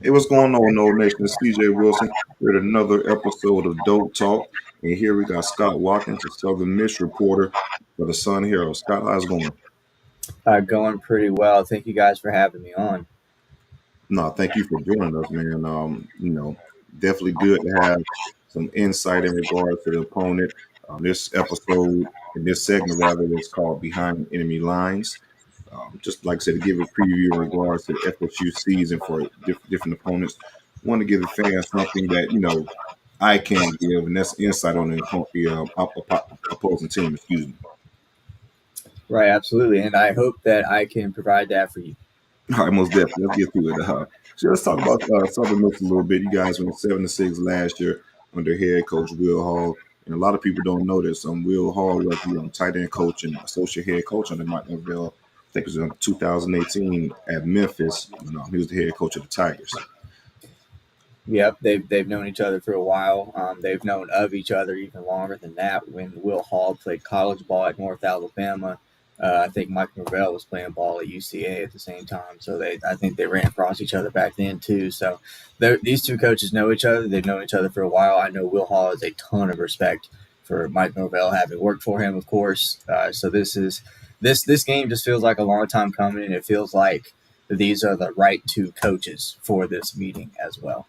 Hey, what's going on, Noles Nation? It's CJ Wilson. We're at another episode of Dope Talk. And here we got Scott Watkins, a Southern Miss reporter for the Sun Herald. Scott, how's it going? Going pretty well. Thank you guys for having me on. No, thank you for joining us, man. Definitely good to have some insight in regards to the opponent. This episode, in this segment rather, is called Behind Enemy Lines. Just like I said, to give a preview in regards to the FSU season for different opponents. Want to give the fans something that I can't give, and that's insight on the opposing team. Excuse me. Right, absolutely. And I hope that I can provide that for you. All right, most definitely. Let's get to it. So let's talk about Southern Miss a little bit. You guys went 7-6 last year under head coach Will Hall, and a lot of people don't know this. Will Hall was the tight end coach and associate head coach under Mike Norvell. I think it was in 2018 at Memphis. He was the head coach of the Tigers. Yep, they've known each other for a while. They've known of each other even longer than that. When Will Hall played college ball at North Alabama, I think Mike Norvell was playing ball at UCA at the same time. So I think they ran across each other back then too. So these two coaches know each other. They've known each other for a while. I know Will Hall has a ton of respect for Mike Norvell, having worked for him, of course. So this game just feels like a long time coming, and it feels like these are the right two coaches for this meeting as well.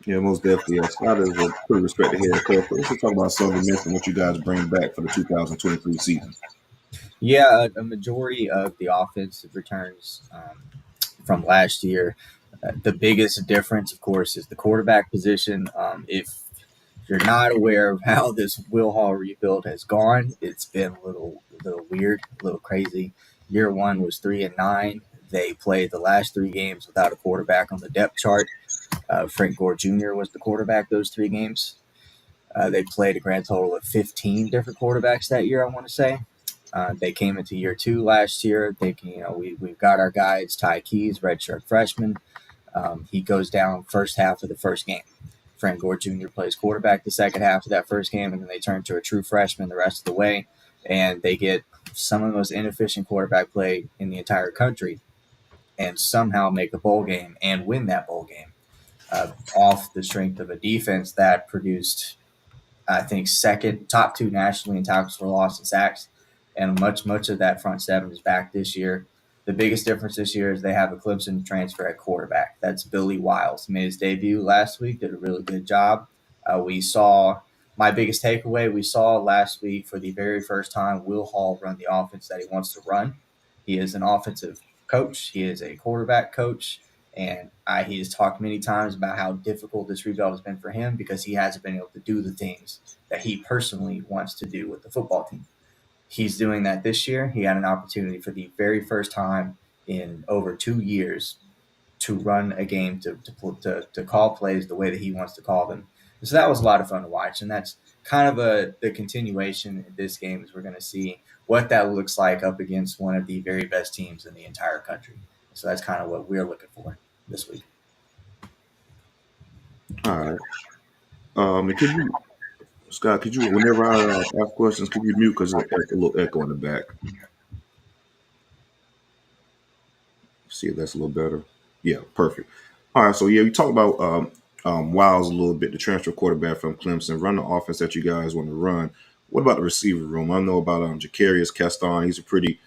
Yeah, most definitely. Scott is a pretty respected head coach. Let's just talk about Southern Miss and what you guys bring back for the 2023 season. Yeah, a majority of the offensive returns from last year. The biggest difference, of course, is the quarterback position. If you're not aware of how this Will Hall rebuild has gone, it's been a little weird, a little crazy. Year one was 3-9. They played the last three games without a quarterback on the depth chart. Frank Gore Jr. was the quarterback those three games. They played a grand total of 15 different quarterbacks that year, I want to say. They came into year two last year thinking, we've got our guys, Ty Keys, redshirt freshman. He goes down first half of the first game. Frank Gore Jr. plays quarterback the second half of that first game, and then they turn to a true freshman the rest of the way, and they get some of the most inefficient quarterback play in the entire country and somehow make a bowl game and win that bowl game off the strength of a defense that produced, I think, second, top two nationally in tackles for loss and sacks. And much of that front seven is back this year. The biggest difference this year is they have a Clemson transfer at quarterback. That's Billy Wiles. He made his debut last week, did a really good job. We saw my biggest takeaway. We saw last week for the very first time Will Hall run the offense that he wants to run. He is an offensive coach. He is a quarterback coach. And he has talked many times about how difficult this rebuild has been for him because he hasn't been able to do the things that he personally wants to do with the football team. He's doing that this year. He had an opportunity for the very first time in over 2 years to run a game, to call plays the way that he wants to call them. And so that was a lot of fun to watch. And that's kind of the continuation in this game as we're going to see what that looks like up against one of the very best teams in the entire country. So that's kind of what we're looking for this week. All right. Could you, Scott, whenever I ask questions, could you mute because there's a little echo in the back? See if that's a little better. Yeah, perfect. All right, so yeah, we talked about Wiles a little bit, the transfer quarterback from Clemson, run the offense that you guys want to run. What about the receiver room? I know about Jacarius Caston. He's a pretty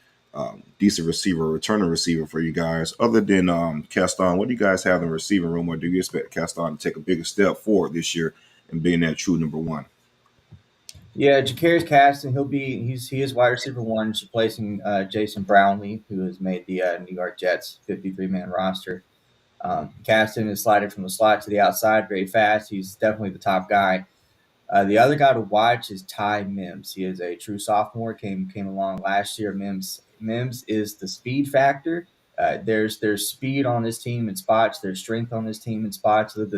decent receiver, returning receiver for you guys. Other than Caston, what do you guys have in the receiving room, or do you expect Caston to take a bigger step forward this year and being that true number one? Yeah, Jacarius Caston, he is wide receiver one, replacing Jason Brownlee, who has made the New York Jets 53-man roster. Caston is sliding from the slot to the outside very fast. He's definitely the top guy. The other guy to watch is Ty Mims. He is a true sophomore. Came along last year. Mims is the speed factor. There's speed on this team in spots. There's strength on this team in spots. Those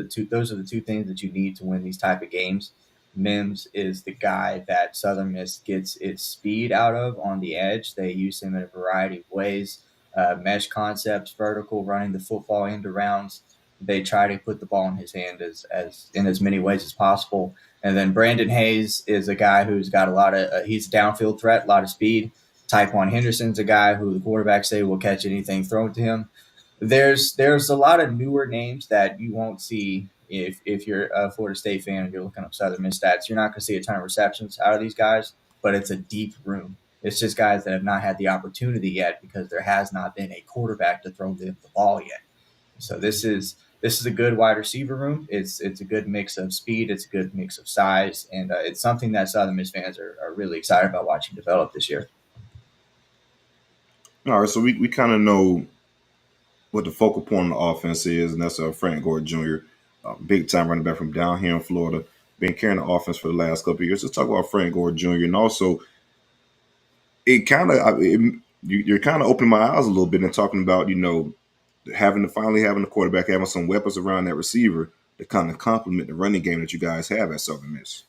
are the two things that you need to win these type of games. Mims is the guy that Southern Miss gets its speed out of on the edge. They use him in a variety of ways. Mesh concepts, vertical, running the football into rounds. They try to put the ball in his hand as in as many ways as possible. And then Brandon Hayes is a guy who's got a lot of he's a downfield threat, a lot of speed. Tyquan Henderson's a guy who the quarterbacks say will catch anything thrown to him. There's a lot of newer names that you won't see if you're a Florida State fan and you're looking up Southern Miss stats. You're not going to see a ton of receptions out of these guys, but it's a deep room. It's just guys that have not had the opportunity yet because there has not been a quarterback to throw the ball yet. So this is a good wide receiver room. It's a good mix of speed. It's a good mix of size, and it's something that Southern Miss fans are really excited about watching develop this year. All right, so we kind of know what the focal point of the offense is, and that's Frank Gore Jr., big time running back from down here in Florida, been carrying the offense for the last couple of years. Let's talk about Frank Gore Jr. and also it kind of you're kind of opening my eyes a little bit and talking about having the quarterback having some weapons around that receiver to kind of complement the running game that you guys have at Southern Miss.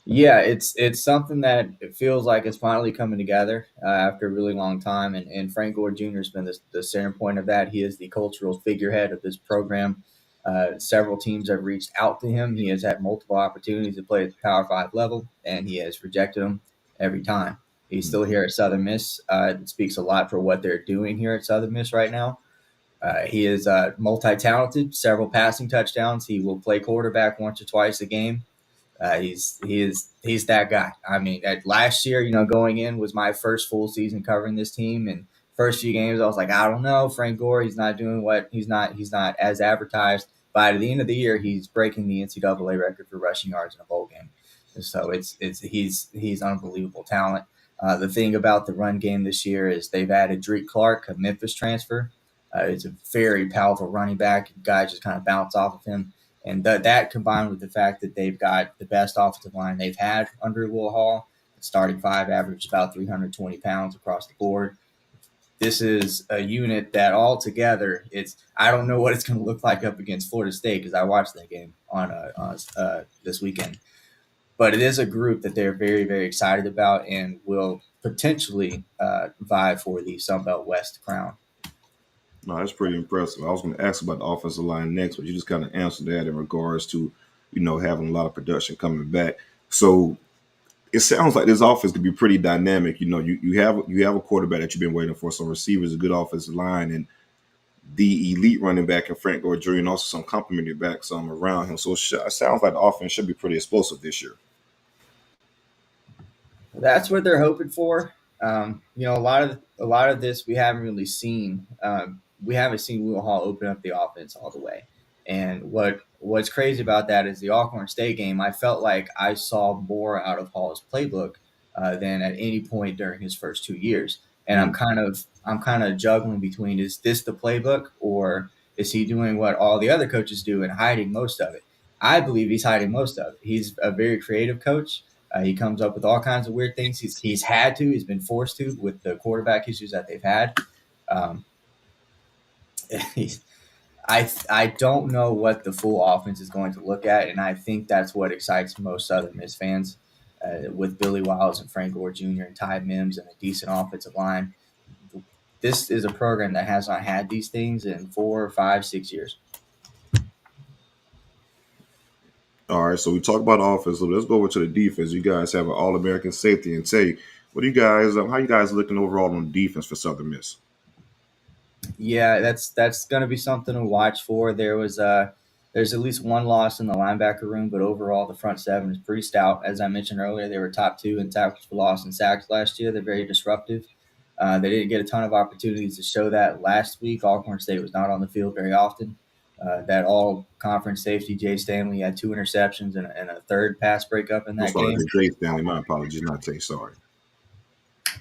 Yeah, it's something that it feels like it's finally coming together after a really long time, and Frank Gore Jr. has been the center point of that. He is the cultural figurehead of this program. Several teams have reached out to him. He has had multiple opportunities to play at the Power Five level, and he has rejected them every time. He's still here at Southern Miss. It speaks a lot for what they're doing here at Southern Miss right now. He is multi-talented, several passing touchdowns. He will play quarterback once or twice a game. He's that guy. I mean, last year, going in was my first full season covering this team, and first few games I was like, I don't know, Frank Gore, he's not doing what he's not as advertised. By the end of the year, he's breaking the NCAA record for rushing yards in a bowl game. So he's unbelievable talent. The thing about the run game this year is they've added Drake Clark, a Memphis transfer. It's a very powerful running back. Guys just kind of bounce off of him. And that combined with the fact that they've got the best offensive line they've had under Will Hall, starting five averaged about 320 pounds across the board. This is a unit that altogether, I don't know what it's going to look like up against Florida State because I watched that game on this weekend. But it is a group that they're very, very excited about and will potentially vie for the Sun Belt West crown. No, that's pretty impressive. I was going to ask about the offensive line next, but you just kind of answered that in regards to having a lot of production coming back. So it sounds like this offense could be pretty dynamic. You have a quarterback that you've been waiting for, some receivers, a good offensive line, and the elite running back in Frank Gore Jr. and also some complimentary backs around him. So it sounds like the offense should be pretty explosive this year. That's what they're hoping for. A lot of this we haven't really seen. We haven't seen Will Hall open up the offense all the way. And what's crazy about that is the Alcorn State game. I felt like I saw more out of Hall's playbook than at any point during his first 2 years. And I'm Mm. kind of juggling between, is this the playbook or is he doing what all the other coaches do and hiding most of it? I believe he's hiding most of it. He's a very creative coach. He comes up with all kinds of weird things. He's been forced to with the quarterback issues that they've had. Um, he's, I don't know what the full offense is going to look at, and I think that's what excites most Southern Miss fans. With Billy Wiles and Frank Gore Jr. and Ty Mims and a decent offensive line, this is a program that has not had these things in 4, 5, 6 years. All right, so we talked about offense. So let's go over to the defense. You guys have an All-American safety and Tay. What do you guys? How you guys looking overall on defense for Southern Miss? Yeah, that's going to be something to watch for. There's at least one loss in the linebacker room, but overall the front seven is pretty stout. As I mentioned earlier, they were top two in tackles for loss and sacks last year. They're very disruptive. They didn't get a ton of opportunities to show that last week. Alcorn State was not on the field very often. That all conference safety, Jay Stanley, had two interceptions and a third pass breakup in I'm that sorry, game. Jay Stanley. My apologies, not Tay. Sorry.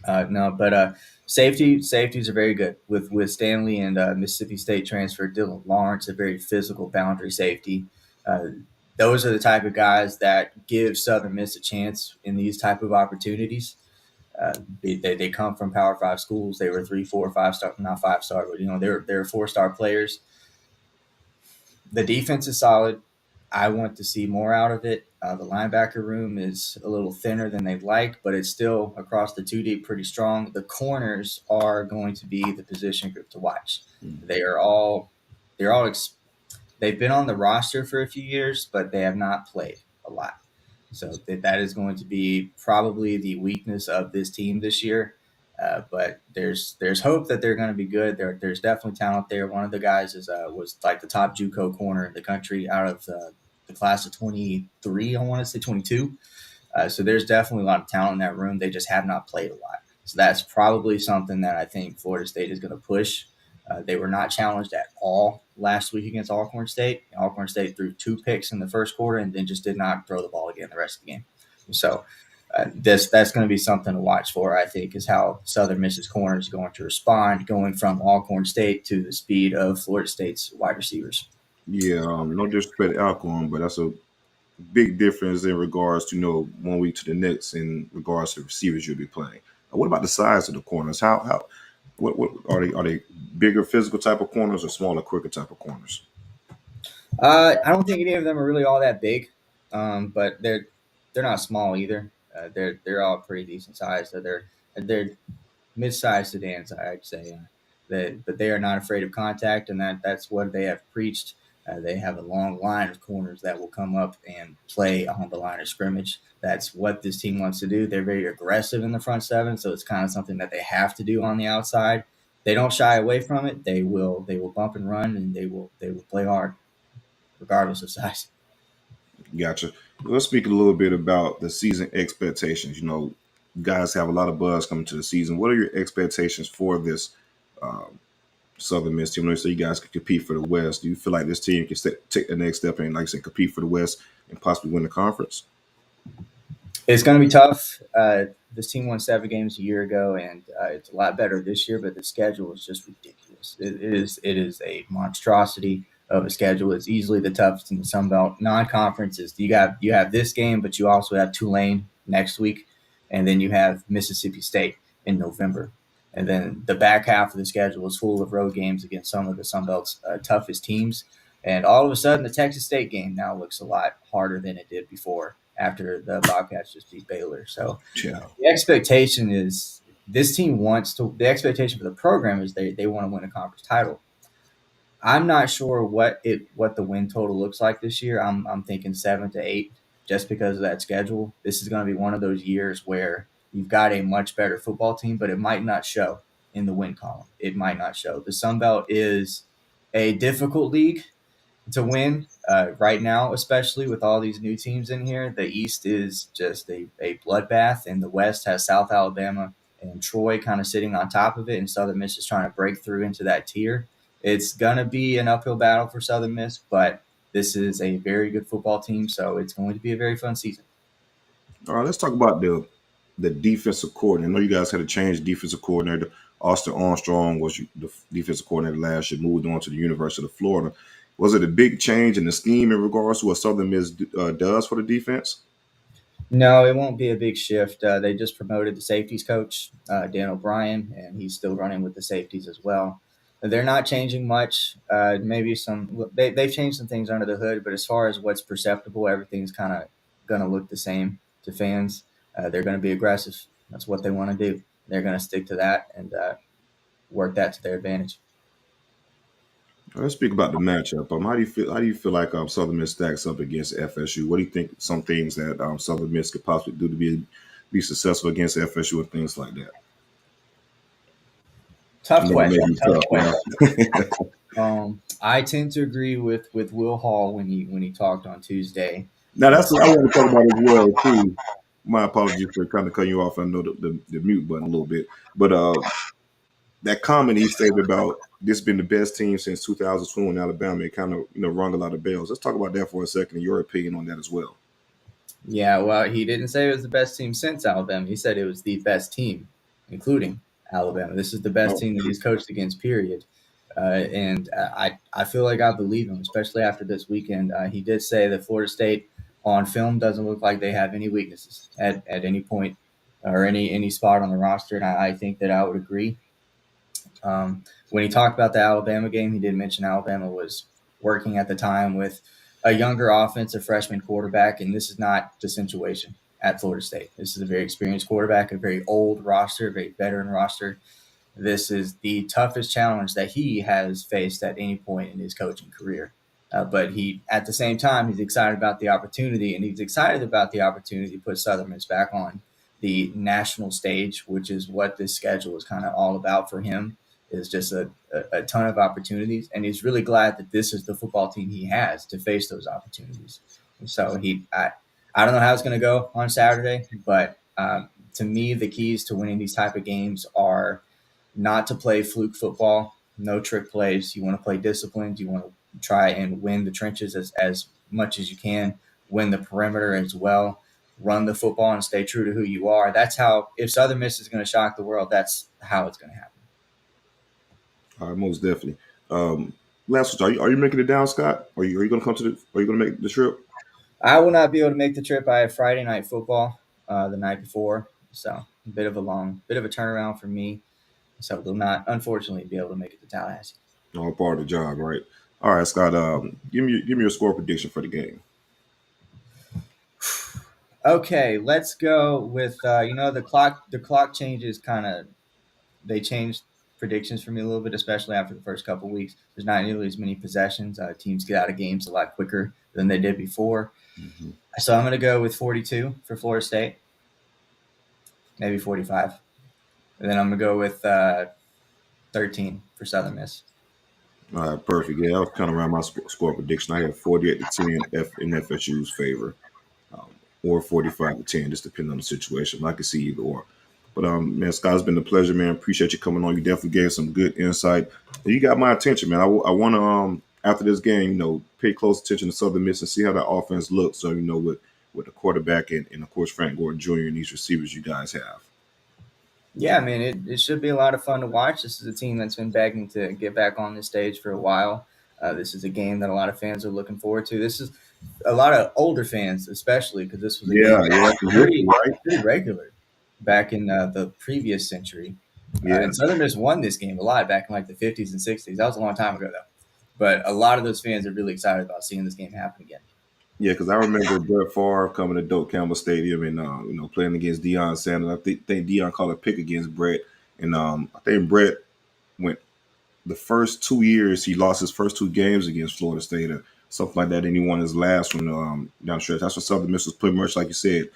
No, but safeties are very good with Stanley and Mississippi State transfer Dylan Lawrence, a very physical boundary safety. Uh, those are the type of guys that give Southern Miss a chance in these type of opportunities. They come from Power Five schools. They were 3, 4, 5 star, not 5 star, but they're 4 star players. The defense is solid. I want to see more out of it. The linebacker room is a little thinner than they'd like, but it's still across the two deep pretty strong. The corners are going to be the position group to watch. Mm. They are all they're all ex- they've been on the roster for a few years, but they have not played a lot. So that is going to be probably the weakness of this team this year. But there's hope that they're going to be good. There's definitely talent there. One of the guys was like the top JUCO corner in the country out of the class of 23. I want to say 22. So there's definitely a lot of talent in that room. They just have not played a lot. So that's probably something that I think Florida State is going to push. They were not challenged at all last week against Alcorn State. Alcorn State threw 2 picks in the first quarter and then just did not throw the ball again the rest of the game. So that's going to be something to watch for, I think, is how Southern Miss's corner is going to respond, going from Alcorn State to the speed of Florida State's wide receivers. Yeah, no disrespect to Alcorn, but that's a big difference in regards to 1 week to the next in regards to the receivers you'll be playing. What about the size of the corners? How what are they bigger physical type of corners or smaller quicker type of corners? I don't think any of them are really all that big, but they're not small either. They're all pretty decent size. So they're mid-sized sedans, I'd say. But they are not afraid of contact, and that's what they have preached. They have a long line of corners that will come up and play on the line of scrimmage. That's what this team wants to do. They're very aggressive in the front seven, so it's kind of something that they have to do on the outside. They don't shy away from it. They will bump and run, and they will play hard regardless of size. Gotcha. Let's speak a little bit about the season expectations. Guys have a lot of buzz coming to the season. What are your expectations for this Southern Miss team? So you guys can compete for the West. Do you feel like this team can take the next step and, like I said, compete for the West and possibly win the conference? It's going to be tough. This team won 7 games a year ago, and it's a lot better this year. But the schedule is just ridiculous. It is a monstrosity of a schedule. It's easily the toughest in the Sun Belt. Non-conferences, you have this game, but you also have Tulane next week, and then you have Mississippi State in November. And then the back half of the schedule is full of road games against some of the Sun Belt's toughest teams. And all of a sudden, the Texas State game now looks a lot harder than it did before after the Bobcats just beat Baylor. So Yeah. the expectation is this team wants to. The expectation for the program is they want to win a conference title. I'm not sure what the win total looks like this year. I'm thinking 7 to 8, just because of that schedule. This is going to be one of those years where you've got a much better football team, but it might not show in the win column. It might not show. The Sun Belt is a difficult league to win right now, especially with all these new teams in here. The East is just a bloodbath, and the West has South Alabama and Troy kind of sitting on top of it, and Southern Miss is trying to break through into that tier. It's going to be an uphill battle for Southern Miss, but this is a very good football team, so it's going to be a very fun season. All right, let's talk about the defensive coordinator. I know you guys had to change defensive coordinator. Austin Armstrong was the defensive coordinator last year, moved on to the University of Florida. Was it a big change in the scheme in regards to what Southern Miss does for the defense? No, it won't be a big shift. They just promoted the safeties coach, Dan O'Brien, and he's still running with the safeties as well. They're not changing much. Maybe they've changed some things under the hood, but as far as what's perceptible, everything's kind of going to look the same to fans. They're going to be aggressive. That's what they want to do. They're going to stick to that and work that to their advantage. Let's speak about the matchup. How do you feel? How do you feel like Southern Miss stacks up against FSU? What do you think? Some things that Southern Miss could possibly do to be successful against FSU and things like that. I Tough know it may question. be Tough tough. question. I tend to agree with Will Hall when he talked on Tuesday. Now that's what I want to talk about as well too. My apologies for kind of cutting you off. I know the mute button a little bit, but that comment he stated about this being the best team since 2020 in Alabama, it kind of rung a lot of bells. Let's talk about that for a second. And your opinion on that as well. Yeah, well, he didn't say it was the best team since Alabama. He said it was the best team, including Alabama. This is the best Oh, team that he's coached against, period. And I feel like I believe him, especially after this weekend. He did say that Florida State on film doesn't look like they have any weaknesses at any point or any spot on the roster, and I think that I would agree. When he talked about the Alabama game, he did mention Alabama was working at the time with a younger offensive freshman quarterback, and this is not the situation at Florida State. This is a very experienced quarterback, a very old roster, a very veteran roster. This is the toughest challenge that he has faced at any point in his coaching career. But at the same time, he's excited about the opportunity, and he's excited about the opportunity to put Southern Miss back on the national stage, which is what this schedule is kind of all about for him, is just a ton of opportunities. And he's really glad that this is the football team he has to face those opportunities. And so I don't know how it's going to go on Saturday, but to me, the keys to winning these type of games are not to play fluke football, no trick plays. You want to play disciplined. You want to try and win the trenches as much as you can, win the perimeter as well, run the football and stay true to who you are. That's how, if Southern Miss is going to shock the world, that's how it's going to happen. All right, most definitely. Um, Last one, are you making it down, Scott? Are you going to come to the? Are you going to make the trip? I will not be able to make the trip. I have Friday night football the night before, so a bit of a turnaround for me. So will not, unfortunately, be able to make it to Tallahassee. All part of the job, right? All right, Scott. Give me your score prediction for the game. Okay, let's go with the clock changes kind of they changed predictions for me a little bit, especially after the first couple of weeks. There's not nearly as many possessions. Teams get out of games a lot quicker than they did before. Mm-hmm. So I'm going to go with 42 for Florida State, maybe 45. And then I'm going to go with 13 for Southern Miss. All right, perfect. Yeah, I was kind of around my score prediction. I had 48-10 in FSU's favor, um, or 45-10, just depending on the situation. I can see either or. But man, Scott, it's been a pleasure, man. Appreciate you coming on. You definitely gave some good insight. You got my attention, man. I want to after this game, pay close attention to Southern Miss and see how that offense looks. So with the quarterback and of course Frank Gore Jr. and these receivers you guys have. Yeah, I mean, it should be a lot of fun to watch. This is a team that's been begging to get back on this stage for a while. This is a game that a lot of fans are looking forward to. This is a lot of older fans, especially because this was a game Yeah, that yeah, was that's a history, right? pretty regular back in the previous century. Yeah, And Southern Miss won this game a lot back in like the 50s and 60s. That was a long time ago, though. But a lot of those fans are really excited about seeing this game happen again. yeah, because I remember Brett Favre coming to Doak Campbell Stadium and playing against Deion Sanders. I think Deion called a pick against Brett, and I think Brett went the first 2 years he lost his first two games against Florida State or something like that, and he won his last one down the stretch. That's what Southern Miss was pretty much like you said,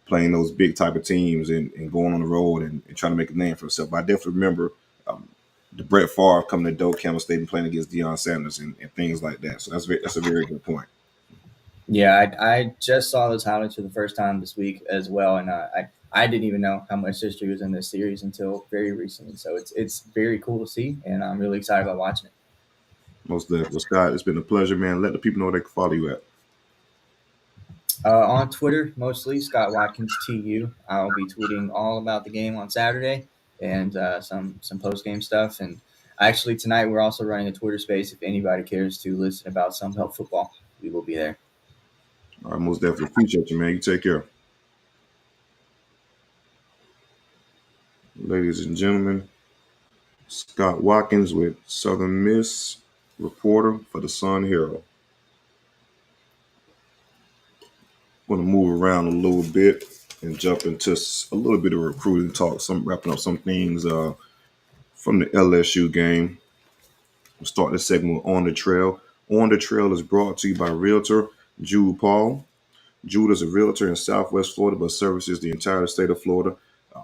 playing those big type of teams and going on the road and trying to make a name for himself. But I definitely remember um, the Brett Favre coming to Doak Campbell State and playing against Deion Sanders and things like that. So that's a very good point. Yeah, I just saw those highlights for the first time this week as well, and I didn't even know how much history was in this series until very recently. So it's very cool to see, and I'm really excited about watching it. Most definitely. Well, Scott, it's been a pleasure, man. Let the people know where they can follow you at. On Twitter, mostly Scott Watkins TU. I'll be tweeting all about the game on Saturday and some post game stuff. And actually tonight we're also running a Twitter space. If anybody cares to listen about some help football, we will be there. All right, most definitely appreciate you, man. You take care. Ladies and gentlemen, Scott Watkins with Southern Miss, reporter for the Sun Herald. Want to move around a little bit and jump into a little bit of recruiting talk, wrapping up some things from the LSU game. We'll start this segment with On the Trail. On the Trail is brought to you by Realtor Jude Paul. Jude is a realtor in Southwest Florida, but services the entire state of Florida. Um,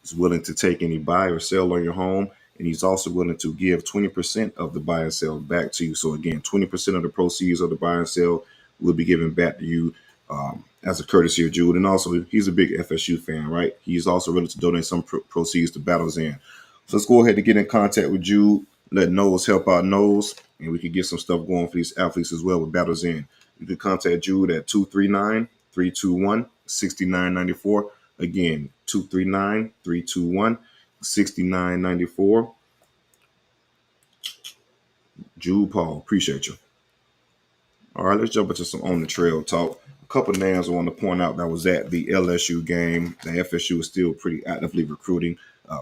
He's willing to take any buy or sell on your home, and he's also willing to give 20% of the buy and sell back to you. So again, 20% of the proceeds of the buy and sell will be given back to you as a courtesy of Jude. And also, he's a big FSU fan, right? He's also willing to donate some proceeds to Battles In. So let's go ahead and get in contact with Jude. Let Noles help out Noles, and we can get some stuff going for these athletes as well with Battles In. You can contact Jude at 239-321-6994. Again, 239-321-6994. Jude Paul, appreciate you. All right, let's jump into some On the Trail talk. A couple of names I want to point out that was at the LSU game. The FSU is still pretty actively recruiting.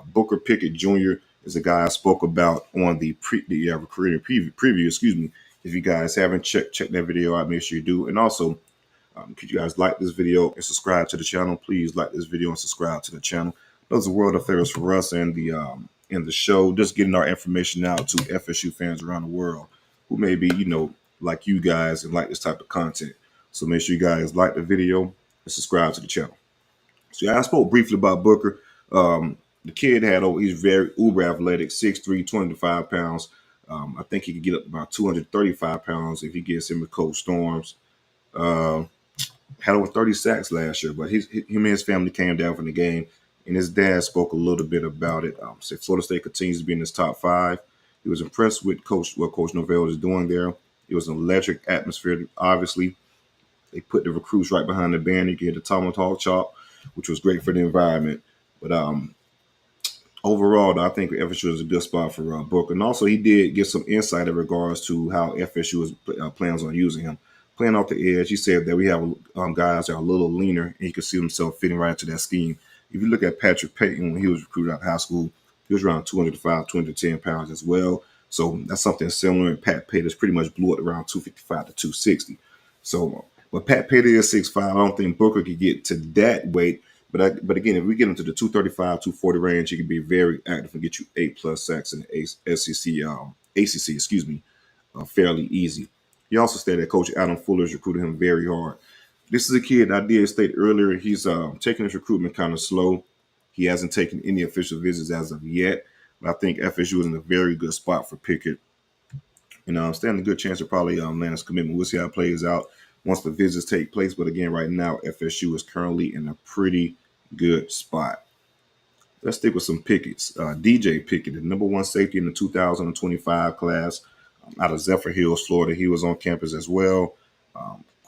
Booker Pickett Jr. is a guy I spoke about on the recruiting preview. Excuse me. If you guys haven't checked that video out, make sure you do. And also, could you guys like this video and subscribe to the channel? Please like this video and subscribe to the channel. Those are world affairs for us and the show. Just getting our information out to FSU fans around the world who may be, like you guys and like this type of content. So make sure you guys like the video and subscribe to the channel. So I spoke briefly about Booker. The kid had he's very uber athletic, 6'3", 205 pounds. I think he could get up about 235 pounds if he gets in with cold storms. Uh, had over 30 sacks last year, but him and his family came down from the game, and his dad spoke a little bit about it. Said Florida State continues to be in his top five. He was impressed with what Coach Novell is doing there. It was an electric atmosphere. Obviously, they put the recruits right behind the band. You get the tomahawk chop, which was great for the environment. But overall, I think FSU is a good spot for Booker. And also, he did get some insight in regards to how FSU plans on using him. Playing off the edge, he said that we have guys that are a little leaner, and he could see himself fitting right into that scheme. If you look at Patrick Payton when he was recruited out of high school, he was around 205, 210 pounds as well. So that's something similar. And Pat Payton pretty much blew it around 255 to 260. So, but Pat Payton is 6'5". I don't think Booker could get to that weight, but again, if we get into the 235, 240 range, he can be very active and get you 8+ sacks in the SEC, ACC, excuse me, fairly easy. He also stated that Coach Adam Fuller is recruiting him very hard. This is a kid I did state earlier. He's taking his recruitment kind of slow. He hasn't taken any official visits as of yet, but I think FSU is in a very good spot for Pickett. And standing a good chance to probably land his commitment. We'll see how it plays out once the visits take place. But again, right now, FSU is currently in a pretty good spot. Let's stick with some Pickett's. DJ Pickett, the number one safety in the 2025 class out of Zephyr Hills, Florida. He was on campus as well.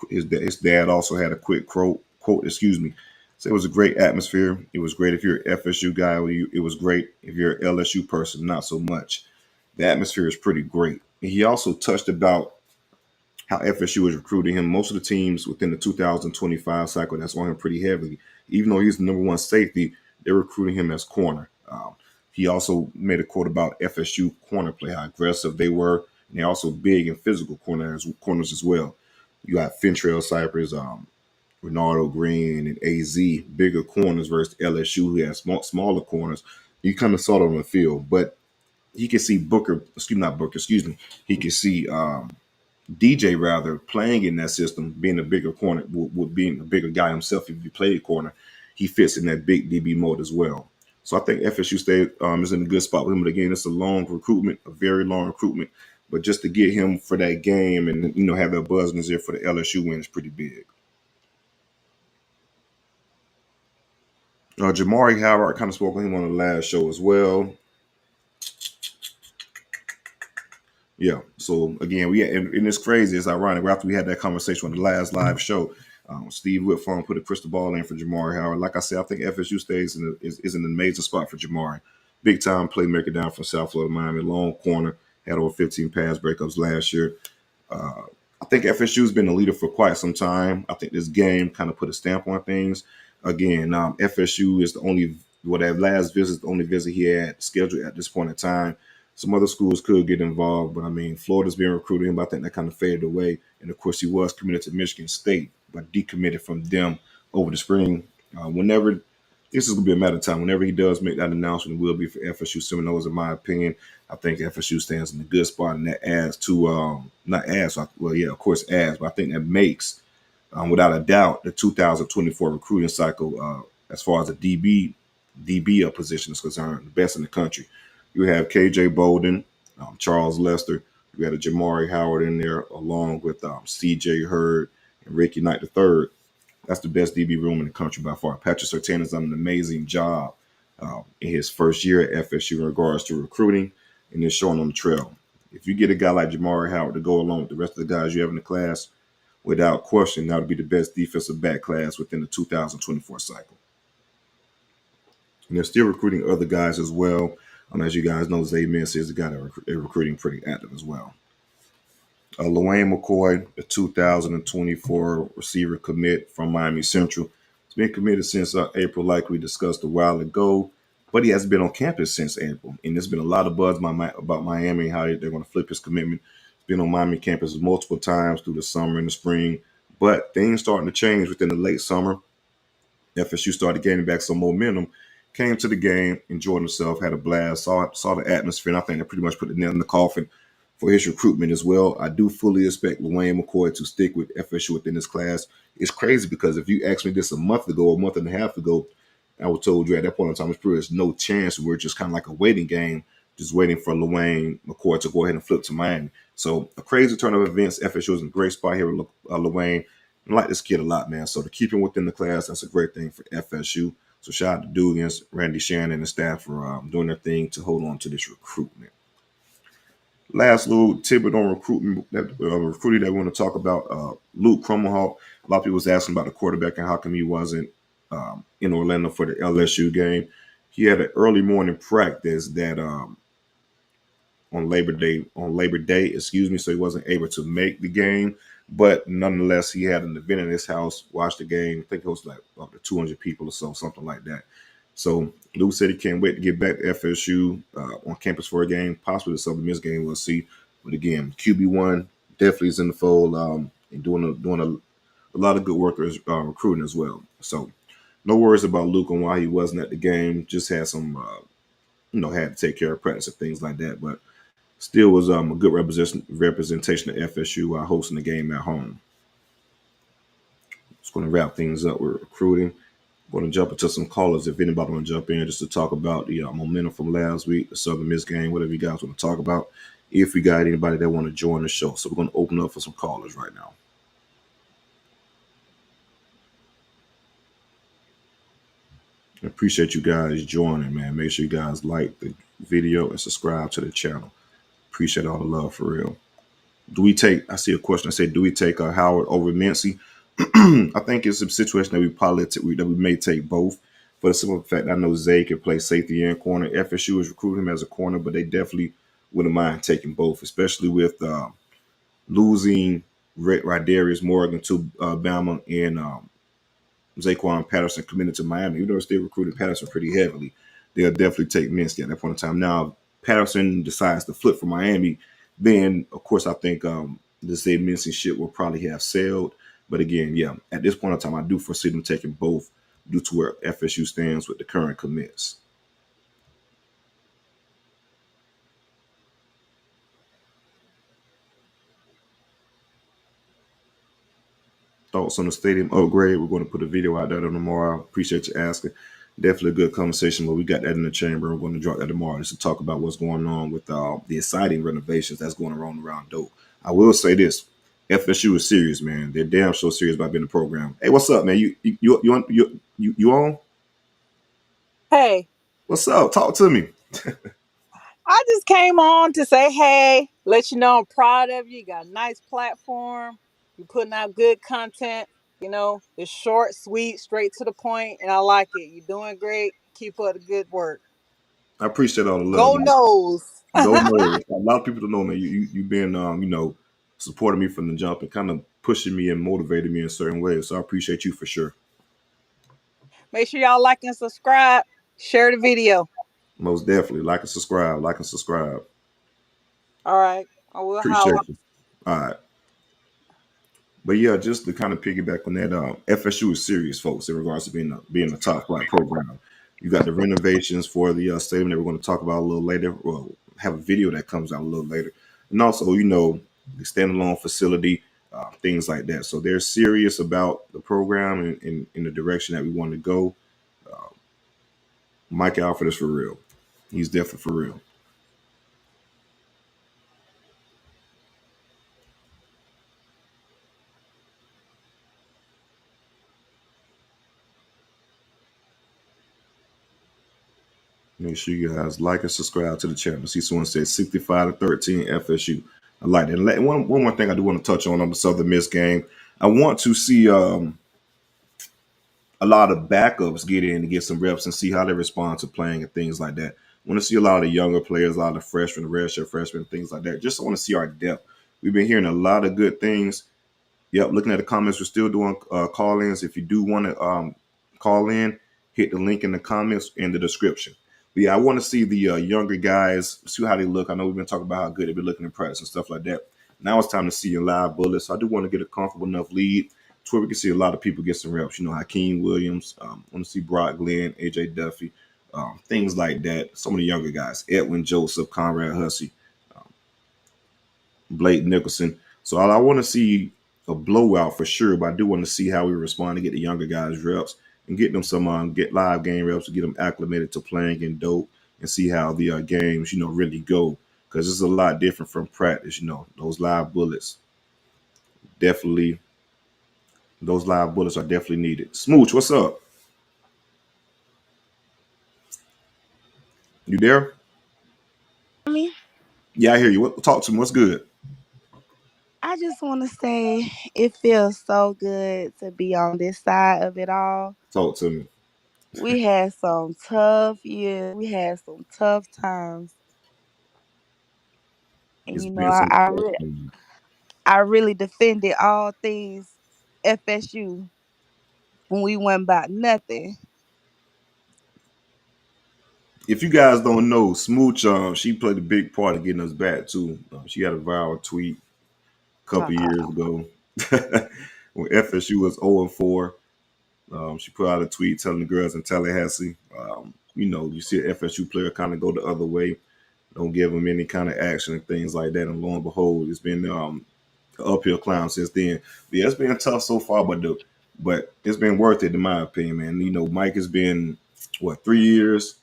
His dad also had a quick quote, excuse me. So it was a great atmosphere. It was great if you're an FSU guy. It was great if you're an LSU person, not so much. The atmosphere is pretty great. He also touched about how FSU is recruiting him. Most of the teams within the 2025 cycle that's on him pretty heavily. Even though he's the number one safety, they're recruiting him as corner. He also made a quote about FSU corner play, how aggressive they were, and they're also big and physical corners as well. You got Fentrell Cypress, Renardo Green, and AZ, bigger corners versus LSU, who has smaller corners. You kind of saw it on the field, but he can see excuse me. He can see DJ rather playing in that system, being a bigger corner, with being a bigger guy himself. If you play corner, he fits in that big DB mode as well. So I think FSU State is in a good spot with him. But again, it's a long recruitment, a very long recruitment. But just to get him for that game and have that buzz in his ear for the LSU win is pretty big. Jamari Howard, kind of spoke with him on the last show as well. Yeah. So again, and it's crazy. It's ironic. After we had that conversation on the last live show, Steve Whitfarm put a crystal ball in for Jamari Howard. Like I said, I think FSU stays is in an amazing spot for Jamari. Big time playmaker down from South Florida, Miami, long corner, had over 15 pass breakups last year. I think FSU's been a leader for quite some time. I think this game kind of put a stamp on things. Again, FSU is that last visit, the only visit he had scheduled at this point in time. Some other schools could get involved, but I mean, Florida's been recruiting him. But I think that kind of faded away. And of course, he was committed to Michigan State, but decommitted from them over the spring. Whenever this is going to be a matter of time. Whenever he does make that announcement, it will be for FSU Seminoles, in my opinion. I think FSU stands in a good spot, and that adds to not adds, well, yeah, of course, adds, but I think that makes, without a doubt, the 2024 recruiting cycle as far as the DB position is concerned, the best in the country. You have KJ Bolden, Charles Lester. You had a Jamari Howard in there, along with CJ Hurd and Ricky Knight III. That's the best DB room in the country by far. Patrick Surtain has done an amazing job in his first year at FSU in regards to recruiting, and is showing on the trail. If you get a guy like Jamari Howard to go along with the rest of the guys you have in the class, without question, that would be the best defensive back class within the 2024 cycle. And they're still recruiting other guys as well. As you guys know, Zay Miss is the guy that they're recruiting pretty active as well. Lorraine McCoy, the 2024 receiver commit from Miami Central. He's been committed since April, like we discussed a while ago, but he hasn't been on campus since April. And there's been a lot of buzz about Miami, how they're going to flip his commitment. He's been on Miami campus multiple times through the summer and the spring, but things starting to change within the late summer. FSU started gaining back some momentum, came to the game, enjoyed himself, had a blast, saw the atmosphere, and I think they pretty much put the nail in the coffin for his recruitment as well. I do fully expect Wayne McCoy to stick with FSU within this class. It's crazy because if you asked me this a month ago, a month and a half ago, I would told you at that point in time, there's no chance. We're just kind of like a waiting game, just waiting for Wayne McCoy to go ahead and flip to Miami. So a crazy turn of events. FSU is in a great spot here with Wayne. I like this kid a lot, man. So to keep him within the class, that's a great thing for FSU. So shout out to Dugans, Randy Shannon, and the staff for doing their thing to hold on to this recruitment. Last little tidbit on recruiting that we want to talk about. Luke Krummelhoff. A lot of people was asking about the quarterback and how come he wasn't in Orlando for the LSU game. He had an early morning practice that on Labor Day, excuse me, so he wasn't able to make the game. But nonetheless, he had an event in his house, watched the game. I think it was like up to 200 people or so, something like that. So Luke said he can't wait to get back to FSU on campus for a game, possibly the Southern Miss game. We'll see. But again, QB1 definitely is in the fold and doing a lot of good work recruiting as well. So no worries about Luke on why he wasn't at the game. Just had some, had to take care of practice and things like that. But still was a good representation of FSU hosting the game at home. Just going to wrap things up with recruiting. Going to jump into some callers if anybody want to jump in just to talk about the momentum from last week, the Southern Miss game, whatever you guys want to talk about. If we got anybody that want to join the show, so we're going to open up for some callers right now. I appreciate you guys joining, man. Make sure you guys like the video and subscribe to the channel. Appreciate all the love for real. I see a question that said, do we take Howard over Mincy? I think it's a situation that we may take both. For the simple fact, I know Zay can play safety and corner. FSU is recruiting him as a corner, but they definitely wouldn't mind taking both, especially with losing Darius Morgan to Bama and Zaquan Patterson committed to Miami. Even though they recruited Patterson pretty heavily, they'll definitely take Minsky at that point in time. Now, if Patterson decides to flip for Miami, then of course I think the Zay Minsky shit will probably have sailed. But again, yeah, at this point in time, I do foresee them taking both due to where FSU stands with the current commits. Thoughts on the stadium upgrade? We're going to put a video out there tomorrow. Appreciate you asking. Definitely a good conversation, but we got that in the chamber. We're going to drop that tomorrow just to talk about what's going on with the exciting renovations that's going around Dope. I will say this: FSU is serious, man. They're damn so serious about being the program. Hey, what's up, man? You on? Hey, What's up? Talk to me. I just came on to say hey, let you know I'm proud of you. You got a nice platform. You're putting out good content. It's short, sweet, straight to the point, and I like it. You're doing great. Keep up the good work. I appreciate all the love, Go man. Noles. Go know. A lot of people don't know, man. You've been supporting me from the jump and kind of pushing me and motivating me in certain ways. So I appreciate you for sure. Make sure y'all like and subscribe. Share the video. Most definitely. Like and subscribe. Like and subscribe. All right. I will Appreciate holler. you. All right. But yeah, just to kind of piggyback on that, FSU is serious, folks, in regards to being a top flight program. You got the renovations for the stadium that we're going to talk about a little later. Well, have a video that comes out a little later, and also the standalone facility, things like that. So they're serious about the program and in the direction that we want to go. Mike Alford is for real. He's definitely for real. Make sure you guys like and subscribe to the channel. See, someone said 65-13 FSU. I like that. And one more thing I do want to touch on the Southern Miss game. I want to see a lot of backups get in and get some reps and see how they respond to playing and things like that. I want to see a lot of the younger players, a lot of the freshmen, redshirt freshmen, things like that. Just want to see our depth. We've been hearing a lot of good things. Yep, looking at the comments, we're still doing call-ins. If you do want to call in, hit the link in the comments in the description. But yeah, I want to see the younger guys, see how they look. I know we've been talking about how good they've been looking in practice and stuff like that. Now it's time to see in live bullets. So I do want to get a comfortable enough lead to where we can see a lot of people get some reps. Hakeem Williams, want to see Brock Glenn, AJ Duffy, things like that. Some of the younger guys, Edwin Joseph, Conrad Hussey. Blake Nicholson. So I want to see a blowout for sure, but I do want to see how we respond to get the younger guys reps and get them some get live game reps to get them acclimated to playing in dope and see how the games really go because it's a lot different from practice. Those live bullets definitely those live bullets are definitely needed. Smooch, what's up? You there? Me, Yeah, I hear you. Talk to me. What's good? I just want to say it feels so good to be on this side of it all. Talk to me. We had some tough years. We had some tough times, and It's been some. I really defended all things FSU when we went about nothing. If you guys don't know, Smooch, she played a big part in getting us back too. She had a viral tweet a couple years ago when FSU was 0-4. She put out a tweet telling the girls in Tallahassee, you see an FSU player kind of go the other way, don't give them any kind of action and things like that. And lo and behold, it's been an uphill climb since then. But yeah, it's been tough so far, but it's been worth it in my opinion, man. Mike has been what 3 years.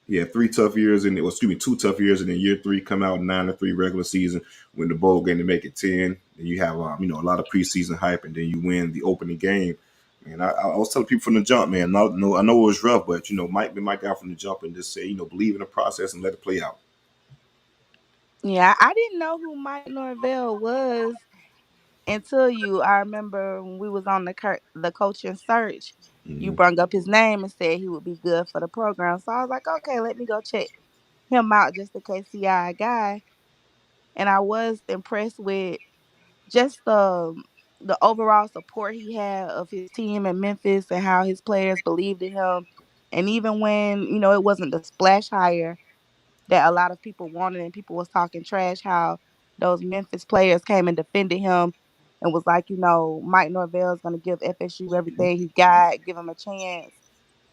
He had 3 tough years and it was, excuse me, 2 tough years, and then year three come out 9-3 regular season, win the bowl game to make it 10. And you have a lot of preseason hype, and then you win the opening game. And I was telling people from the jump, man. No, I know it was rough, but Mike been Mike out from the jump and just say, believe in the process and let it play out. Yeah, I didn't know who Mike Norvell was until you. I remember when we was on the coaching search, you Mm-hmm. brung up his name and said he would be good for the program. So I was like, okay, let me go check him out just in case he our guy. And I was impressed with just the overall support he had of his team in Memphis and how his players believed in him. And even when, it wasn't the splash hire that a lot of people wanted and people was talking trash, how those Memphis players came and defended him and was like, Mike Norvell is going to give FSU everything he got, give him a chance.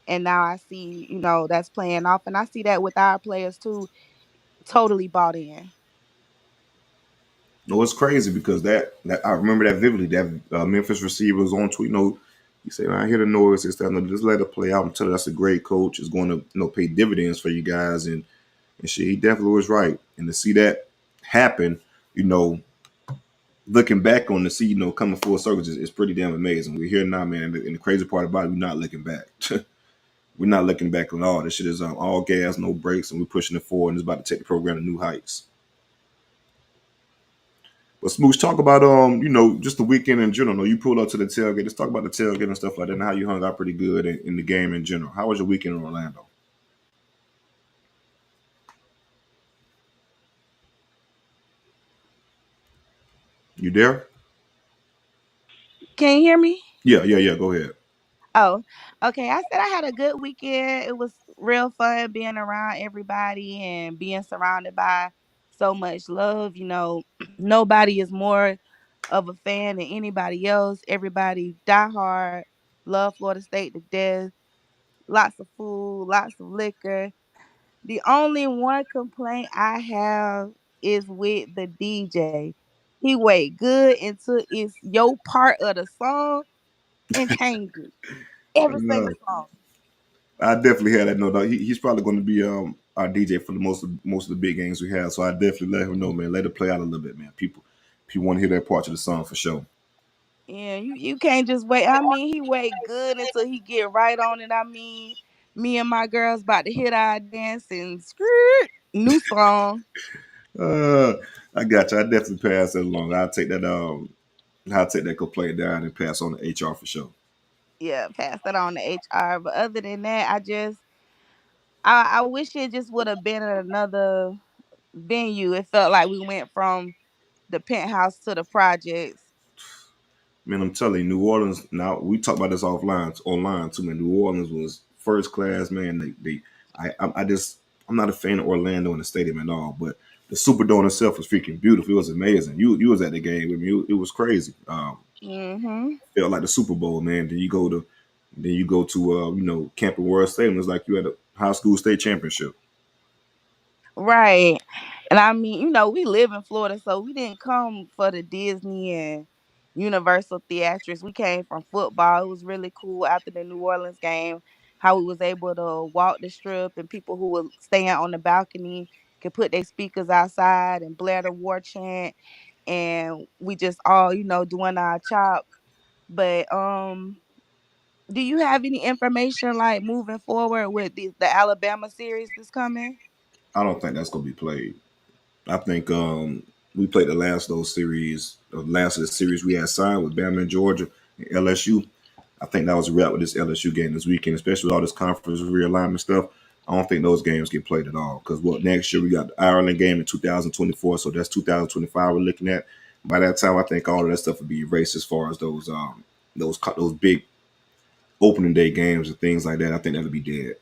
And now I see, that's playing off. And I see that with our players too, totally bought in. No, it's crazy because that I remember that vividly. That Memphis receiver was on tweet. He said, "I hear the noise. It's that. Just let it play out. I'm telling you, that's a great coach. It's going to pay dividends for you guys." And shit, he definitely was right. And to see that happen, you know, looking back on the see, coming full circle is pretty damn amazing. We're here now, man. And the crazy part about it, we're not looking back. We're not looking back at all. This shit is all gas, no brakes, and we're pushing it forward, and it's about to take the program to new heights. But Smooch, talk about just the weekend in general. You pulled up to the tailgate. Let's talk about the tailgate and stuff like that, and how you hung out pretty good in the game in general. How was your weekend in Orlando? You there? Can you hear me? Yeah, yeah, yeah. Go ahead. Oh, okay. I said I had a good weekend. It was real fun being around everybody and being surrounded by so much love. Nobody is more of a fan than anybody else. Everybody diehard, love Florida State to death. Lots of food, lots of liquor. The only one complaint I have is with the DJ. He wait good until it's your part of the song and change it every single song. I definitely had that no doubt. He's probably going to be our DJ for the most of the big games we have. So I definitely let him know, man. Let it play out a little bit, man. People want to hear that part of the song for sure. Yeah, you can't just wait. I mean, he wait good until he get right on it. I mean, me and my girls about to hit our dance and skirt new song. Uh, I got you. I definitely pass that along. I'll take that complaint down and pass on to HR for sure. Yeah, pass that on to HR. But other than that, I wish it just would have been at another venue. It felt like we went from the penthouse to the projects. Man, I'm telling you, New Orleans. Now we talk about this online too, man. New Orleans was first class, man. I'm not a fan of Orlando in the stadium at all, but the Superdome itself was freaking beautiful. It was amazing. You was at the game with me. It was crazy. Mm-hmm. Felt like the Super Bowl, man. Then you go to Camping World Stadium. It's like you had a high school state championship. Right. And I mean, we live in Florida, so we didn't come for the Disney and Universal theatrics. We came from football. It was really cool after the New Orleans game, how we was able to walk the strip and people who were staying on the balcony could put their speakers outside and blare the war chant, and we just all, doing our chop. But do you have any information like moving forward with the Alabama series that's coming? I don't think that's gonna be played. I think we played the last of those series, the last of the series we had signed with Bama and Georgia and LSU. I think that was a wrap with this LSU game this weekend, especially with all this conference realignment stuff. I don't think those games get played at all because next year we got the Ireland game in 2024, so that's 2025 we're looking at. By that time, I think all of that stuff would be erased as far as those big opening day games and things like that. I think that'll be dead.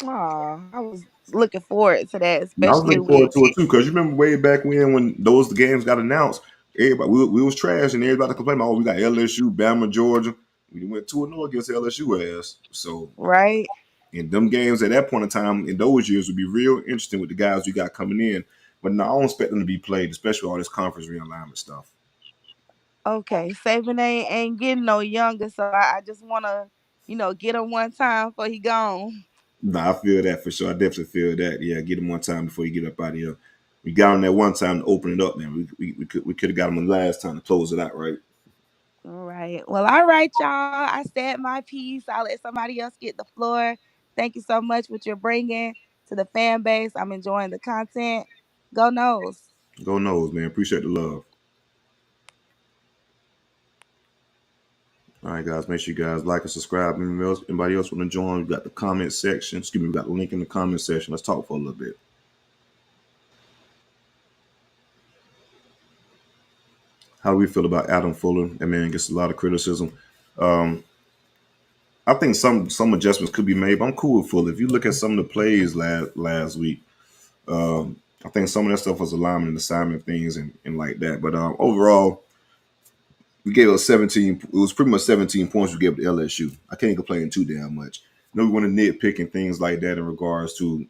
Oh, I was looking forward to that, And I was especially looking forward with to it too because you remember way back when those games got announced, everybody we was trash and everybody complained about, oh, we got LSU, Bama, Georgia. We went 2-0 against LSU ass. So right. in them games at that point in time in those years would be real interesting with the guys we got coming in. But no, I don't expect them to be played, especially all this conference realignment stuff. Okay, Saban ain't getting no younger, so I just wanna, get him one time before he gone. Nah, I feel that for sure. I definitely feel that. Yeah, get him one time before you get up out of here. We got him that one time to open it up, man. We could have got him the last time to close it out, right? All right. Well, all right, y'all. I said my piece. I'll let somebody else get the floor. Thank you so much for what you're bringing to the fan base. I'm enjoying the content. Go Noles. Go knows, man. Appreciate the love. All right, guys. Make sure you guys like and subscribe. Anybody else want to join? We got the comment section. Excuse me. We got the link in the comment section. Let's talk for a little bit. How do we feel about Adam Fuller? That man gets a lot of criticism. Um, I think some adjustments could be made, but I'm cool with Fuller. If you look at some of the plays last week, I think some of that stuff was alignment and assignment things and like that. But overall, we gave us 17. It was pretty much 17 points we gave to LSU. I can't complain too damn much. No, we want to nitpick and things like that in regards to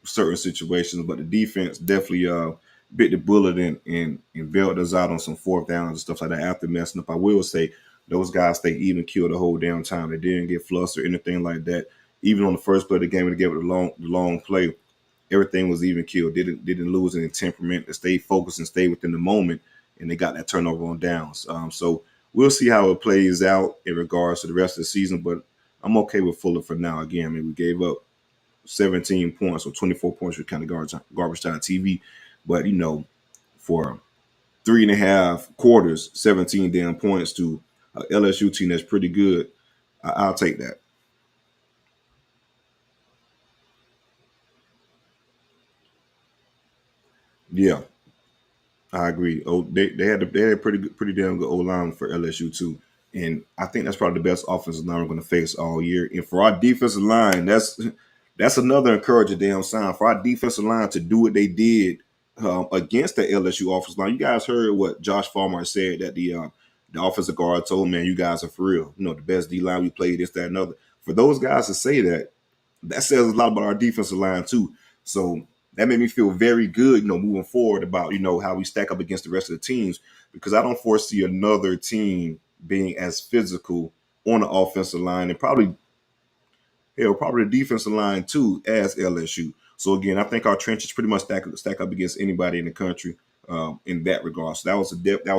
certain situations, but the defense definitely bit the bullet and bailed us out on some fourth downs and stuff like that after messing up. I will say those guys stayed even killed the whole damn time. They didn't get flustered or anything like that. Even on the first play of the game, when they gave it the long play, everything was even killed. Didn't lose any temperament. They stayed focused and stayed within the moment, and they got that turnover on downs. So we'll see how it plays out in regards to the rest of the season. But I'm okay with Fuller for now. Again, I mean, we gave up 17 points or 24 points with kind of garbage time TV. But, for 3.5 quarters, 17 damn points to a LSU team that's pretty good, I'll take that. Yeah, I agree. Oh, they had a pretty damn good O line for LSU too, and I think that's probably the best offensive line we're going to face all year. And for our defensive line, that's another encouraging damn sign for our defensive line to do what they did against the LSU offensive line. You guys heard what Josh Farmer said that the offensive guard told, man, you guys are for real. The best D line we played, this, that, and other. For those guys to say that, that says a lot about our defensive line too. So that made me feel very good, moving forward about, how we stack up against the rest of the teams, because I don't foresee another team being as physical on the offensive line and probably the defensive line too as LSU. So again, I think our trenches pretty much stack up against anybody in the country in that regard. So that was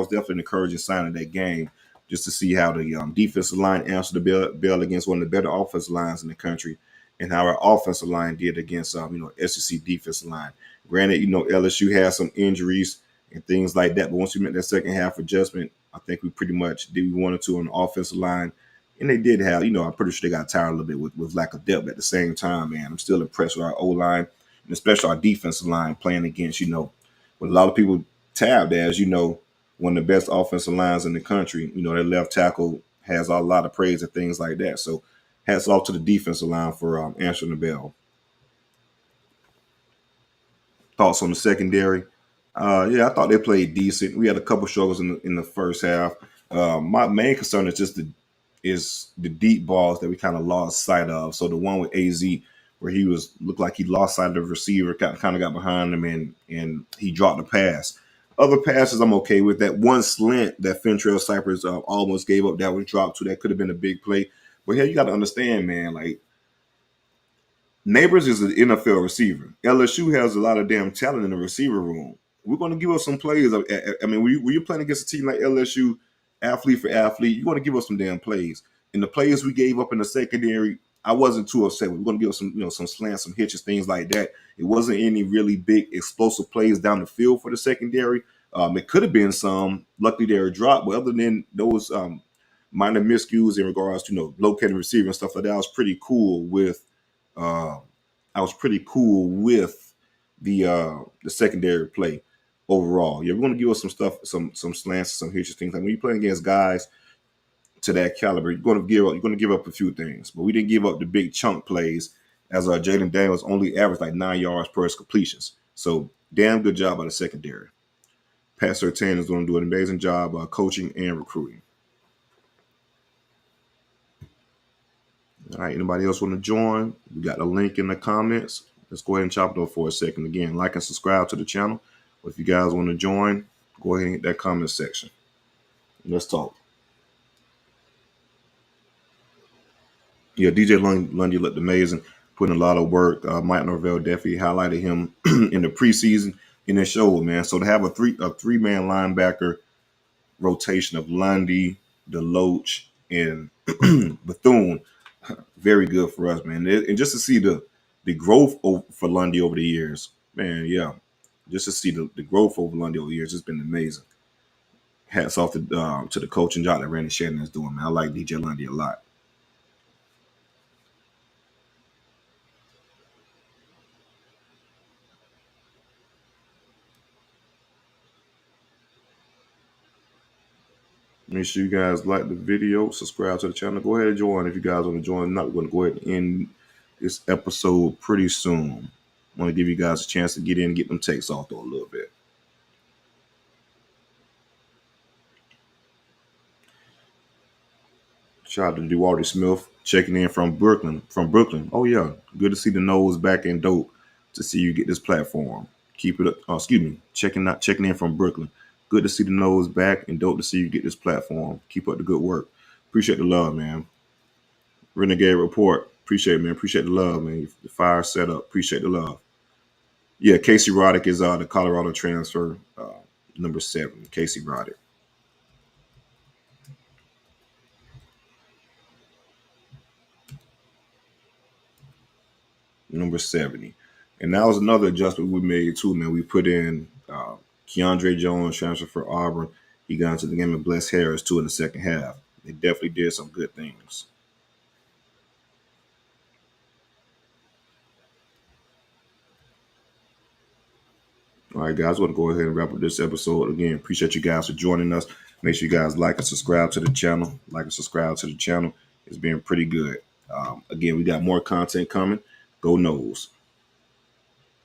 definitely an encouraging sign of that game, just to see how the defensive line answered the bell against one of the better offensive lines in the country, and how our offensive line did against SEC defensive line. Granted, LSU had some injuries and things like that, but once we made that second half adjustment, I think we pretty much did what we wanted to on the offensive line. And they did have, I'm pretty sure they got tired a little bit with lack of depth at the same time, man. I'm still impressed with our O line and especially our defensive line playing against, what a lot of people tabbed as, one of the best offensive lines in the country. Their left tackle has a lot of praise and things like that. So hats off to the defensive line for answering the bell. Thoughts on the secondary? Yeah, I thought they played decent. We had a couple struggles in the first half. My main concern is just the deep balls that we kind of lost sight of. So the one with AZ, where he was looked like he lost sight of the receiver, kind of got behind him, and he dropped the pass. Other passes I'm okay with. That one slant that Fentrell Cypress almost gave up, that was dropped to, that could have been a big play. But here you got to understand, man, like Neighbors is an NFL receiver. LSU has a lot of damn talent in the receiver room. We're going to give us some plays. I mean, when you're playing against a team like LSU, athlete for athlete, you're going to give us some damn plays. And the plays we gave up in the secondary, I wasn't too upset. We're going to give us some, some slants, some hitches, things like that. It wasn't any really big explosive plays down the field for the secondary. It could have been some. Luckily, they were dropped. But other than those minor miscues in regards to locating receiver and stuff like that, I was pretty cool with uh, the secondary play overall. Yeah, we're going to give us some stuff, some slants, some hitches, things like when you're playing against guys to that caliber, you're going to give up a few things, but we didn't give up the big chunk plays. As Jalen Daniels only averaged like 9 yards per his completions, so damn good job by the secondary. Pat Surtain is going to do an amazing job coaching and recruiting. All right, anybody else want to join? We got a link in the comments. Let's go ahead and chop it up for a second. Again, like and subscribe to the channel. But if you guys want to join, go ahead and hit that comment section. Let's talk. Yeah, DJ Lundy looked amazing, putting a lot of work. Mike Norvell definitely highlighted him in the preseason, and it showed, man. So to have a three-man linebacker rotation of Lundy, Deloach, and Bethune, very good for us, man. And just to see the growth for Lundy over the years, man, yeah. Just to see the growth over Lundy over the years, it's been amazing. Hats off to the coaching job that Randy Shannon is doing, man. I like DJ Lundy a lot. Make sure you guys like the video, subscribe to the channel. Go ahead and join if you guys want to join. Not going to go ahead and end this episode pretty soon. I want to give you guys a chance to get in and get them takes off though a little bit. Shout out to Duarte Smith checking in from Brooklyn. Oh yeah, good to see the Noles back in dope. To see you get this platform. Keep it up. Checking in from Brooklyn. Good to see the Noles back and dope to see you get this platform. Keep up the good work. Appreciate the love, man. Renegade Report. Appreciate it, man. Appreciate the love, man. The fire setup. Appreciate the love. Yeah, Casey Roddick is the Colorado transfer, number 7. Casey Roddick. Number 70. And that was another adjustment we made too, man. We put in Keandre Jones, transfer for Auburn. He got into the game of Bless Harris too in the second half. They definitely did some good things. All right, guys, I want to go ahead and wrap up this episode. Again, appreciate you guys for joining us. Make sure you guys like and subscribe to the channel. It's been pretty good. Again, we got more content coming. Go Noles.